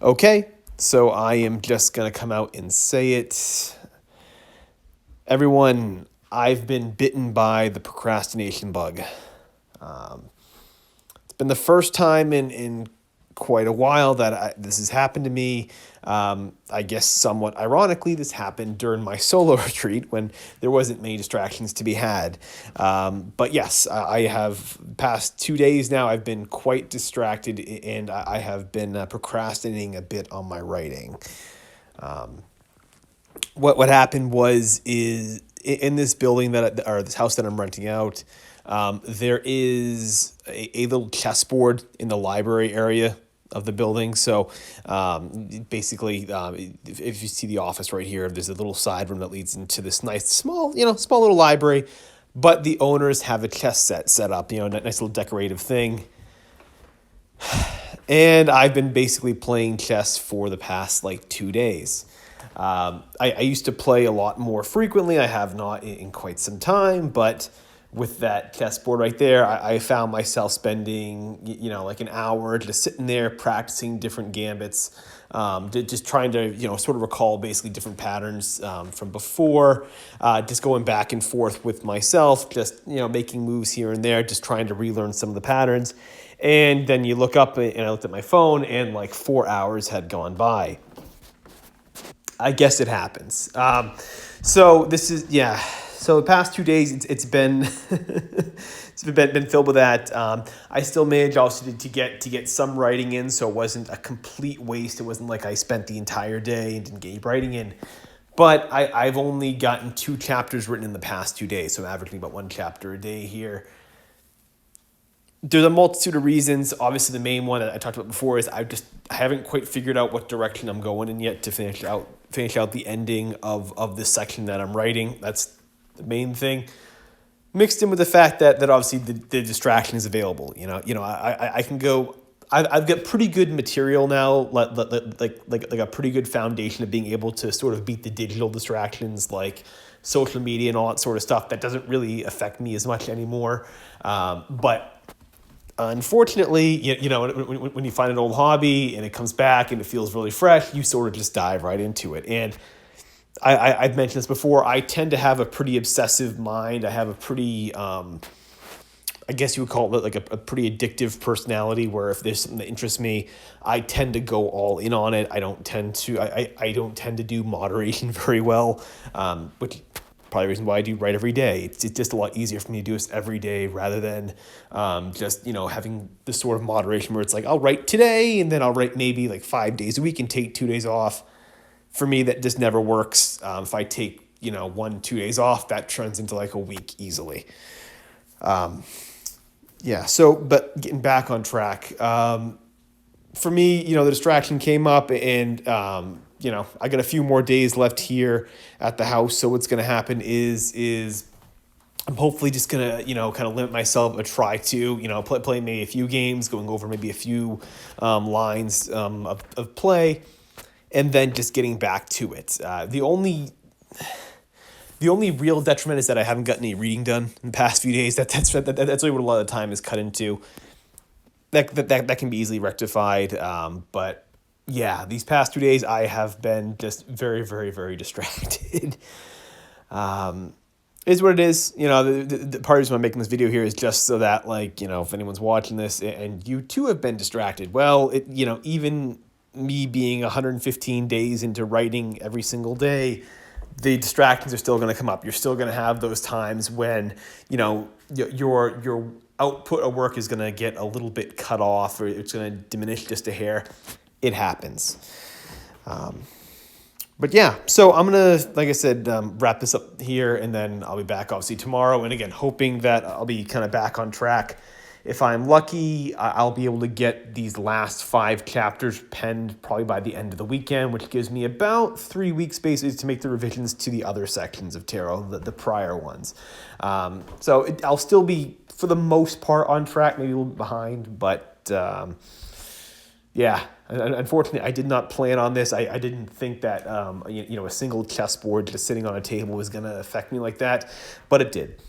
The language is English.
Okay, so I am just going to come out and say it. Everyone, I've been bitten by the procrastination bug. It's been the first time in quite a while that this has happened to me. I guess somewhat ironically, this happened during my solo retreat when there wasn't many distractions to be had. But yes, I have past 2 days now. I've been quite distracted and I have been procrastinating a bit on my writing. What happened is in this building or this house that I'm renting out. There is a little chessboard in the library area of the building. So basically, if you see the office right here, there's a little side room that leads into this nice, small little library. But the owners have a chess set up, a nice little decorative thing. And I've been basically playing chess for the past 2 days. I used to play a lot more frequently. I have not in quite some time, but with that chessboard right there, I found myself spending, an hour just sitting there practicing different gambits, just trying to, sort of recall basically different patterns from before, just going back and forth with myself, just, making moves here and there, just trying to relearn some of the patterns. And then you look up and I looked at my phone and 4 hours had gone by. I guess it happens. So this is, yeah. So the past 2 days, it's been it's been filled with that. I still managed also to get some writing in, so it wasn't a complete waste. It wasn't like I spent the entire day and didn't get any writing in. But I've only gotten 2 chapters written in the past 2 days, so I'm averaging about 1 chapter a day here. There's a multitude of reasons. Obviously, the main one that I talked about before is I haven't quite figured out what direction I'm going in yet to finish out the ending of this section that I'm writing. That's the main thing. Mixed in with the fact that obviously the distraction is available. I can go. I've got pretty good material now, like a pretty good foundation of being able to sort of beat the digital distractions like social media and all that sort of stuff. That doesn't really affect me as much anymore. But unfortunately, when you find an old hobby and it comes back and it feels really fresh, you sort of just dive right into it. And I've mentioned this before. I tend to have a pretty obsessive mind. I have a pretty, I guess you would call it like a pretty addictive personality. Where if there's something that interests me, I tend to go all in on it. I don't tend to do moderation very well, which. Probably the reason why I do write every day. It's just a lot easier for me to do this every day rather than just having this sort of moderation where it's like I'll write today and then I'll write maybe 5 days a week and take 2 days off. For me, that just never works. If I take 1-2 days off, that turns into a week easily. So but getting back on track, for me, the distraction came up and I got a few more days left here at the house. So what's going to happen is I'm hopefully just going to, kind of limit myself or try to, play maybe a few games, going over maybe a few lines of play, and then just getting back to it. The only real detriment is that I haven't gotten any reading done in the past few days. That's really what a lot of the time is cut into. That can be easily rectified, but yeah, these past 2 days I have been just very, very, very distracted. Is what it is. The part of the reason I'm making this video here is just so that if anyone's watching this and you too have been distracted, well, even me being 115 days into writing every single day, the distractions are still going to come up. You're still going to have those times when, your output of work is going to get a little bit cut off or it's going to diminish just a hair. It happens. But yeah, so I'm going to, like I said, wrap this up here and then I'll be back obviously tomorrow. And again, hoping that I'll be kind of back on track. If I'm lucky, I'll be able to get these last 5 chapters penned probably by the end of the weekend, which gives me about 3 weeks basically to make the revisions to the other sections of tarot, the prior ones. So I'll still be, for the most part, on track, maybe a little bit behind, but yeah, unfortunately, I did not plan on this. I didn't think that a single chessboard just sitting on a table was going to affect me like that, but it did.